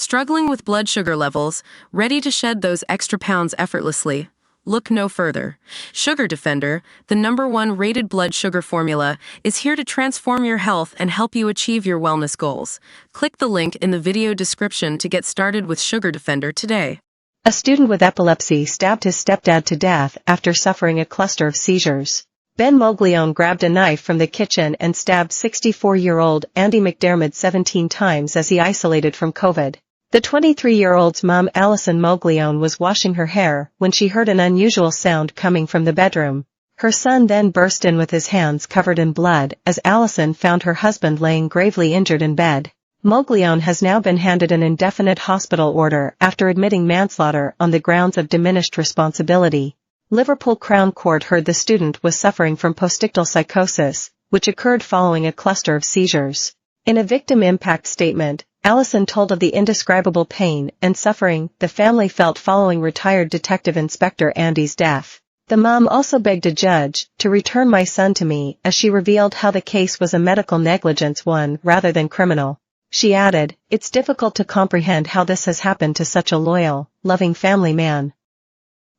Struggling with blood sugar levels, ready to shed those extra pounds effortlessly? Look no further. Sugar Defender, the #1 rated blood sugar formula, is here to transform your health and help you achieve your wellness goals. Click the link in the video description to get started with Sugar Defender today. A student with epilepsy stabbed his stepdad to death after suffering a cluster of seizures. Ben Moglione grabbed a knife from the kitchen and stabbed 64-year-old Andy McDermott 17 times as he isolated from COVID. The 23-year-old's mom, Allison Moglione, was washing her hair when she heard an unusual sound coming from the bedroom. Her son then burst in with his hands covered in blood as Allison found her husband laying gravely injured in bed. Moglione has now been handed an indefinite hospital order after admitting manslaughter on the grounds of diminished responsibility. Liverpool Crown Court heard the student was suffering from postictal psychosis, which occurred following a cluster of seizures. In a victim impact statement, Allison told of the indescribable pain and suffering the family felt following retired Detective Inspector Andy's death. The mom also begged a judge to return my son to me as she revealed how the case was a medical negligence one rather than criminal. She added, "It's difficult to comprehend how this has happened to such a loyal, loving family man.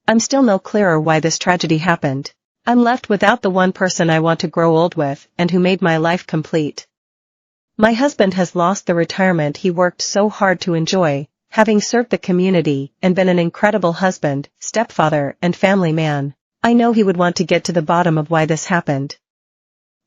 I'm still no clearer why this tragedy happened. I'm left without the one person I want to grow old with and who made my life complete. My husband has lost the retirement he worked so hard to enjoy, having served the community and been an incredible husband, stepfather, and family man. I know he would want to get to the bottom of why this happened.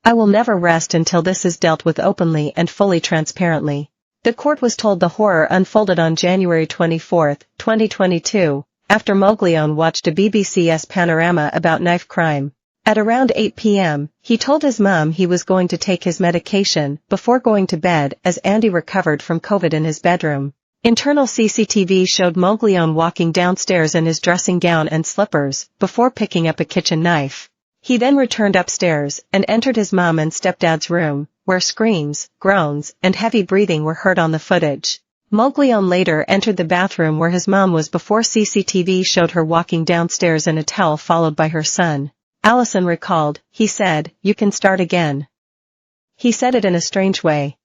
I will never rest until this is dealt with openly and fully transparently." The court was told the horror unfolded on January 24, 2022, after Moglione watched a BBC's panorama about knife crime. At around 8 p.m., he told his mom he was going to take his medication before going to bed as Andy recovered from COVID in his bedroom. Internal CCTV showed Moglione walking downstairs in his dressing gown and slippers before picking up a kitchen knife. He then returned upstairs and entered his mom and stepdad's room, where screams, groans, and heavy breathing were heard on the footage. Moglione later entered the bathroom where his mom was before CCTV showed her walking downstairs in a towel followed by her son. Allison recalled, "He said, 'You can start again.' He said it in a strange way.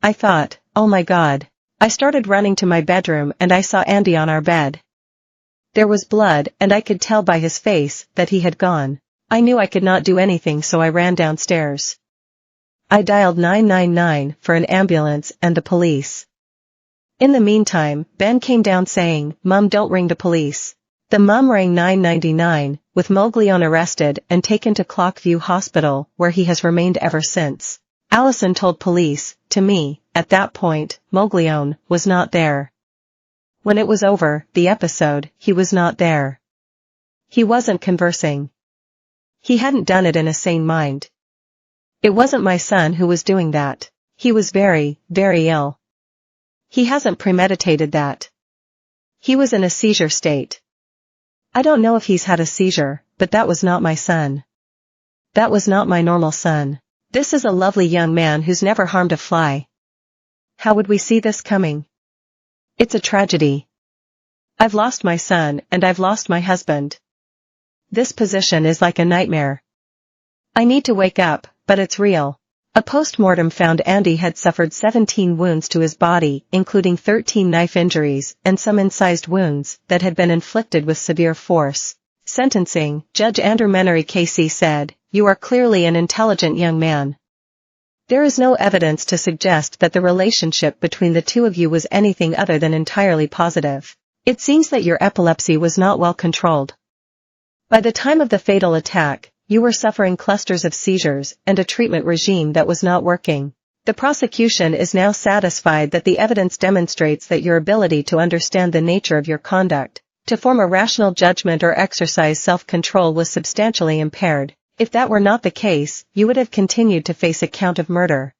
I thought, oh my God. I started running to my bedroom and I saw Andy on our bed. There was blood and I could tell by his face that he had gone. I knew I could not do anything so I ran downstairs. I dialed 999 for an ambulance and the police. In the meantime, Ben came down saying, 'Mom, don't ring the police.' The mom rang 999, with Moglione arrested and taken to Clockview Hospital, where he has remained ever since. Allison told police, "To me, at that point, Moglione was not there. When it was over, the episode, he was not there. He wasn't conversing. He hadn't done it in a sane mind. It wasn't my son who was doing that. He was very, very ill. He hasn't premeditated that. He was in a seizure state. I don't know if he's had a seizure, but that was not my son. That was not my normal son. This is a lovely young man who's never harmed a fly. How would we see this coming? It's a tragedy. I've lost my son and I've lost my husband. This position is like a nightmare. I need to wake up, but it's real." A post-mortem found Andy had suffered 17 wounds to his body, including 13 knife injuries and some incised wounds that had been inflicted with severe force. Sentencing, Judge Andrew Menery KC said, "You are clearly an intelligent young man. There is no evidence to suggest that the relationship between the two of you was anything other than entirely positive. It seems that your epilepsy was not well controlled. By the time of the fatal attack, you were suffering clusters of seizures and a treatment regime that was not working. The prosecution is now satisfied that the evidence demonstrates that your ability to understand the nature of your conduct, to form a rational judgment or exercise self-control was substantially impaired. If that were not the case, you would have continued to face a count of murder."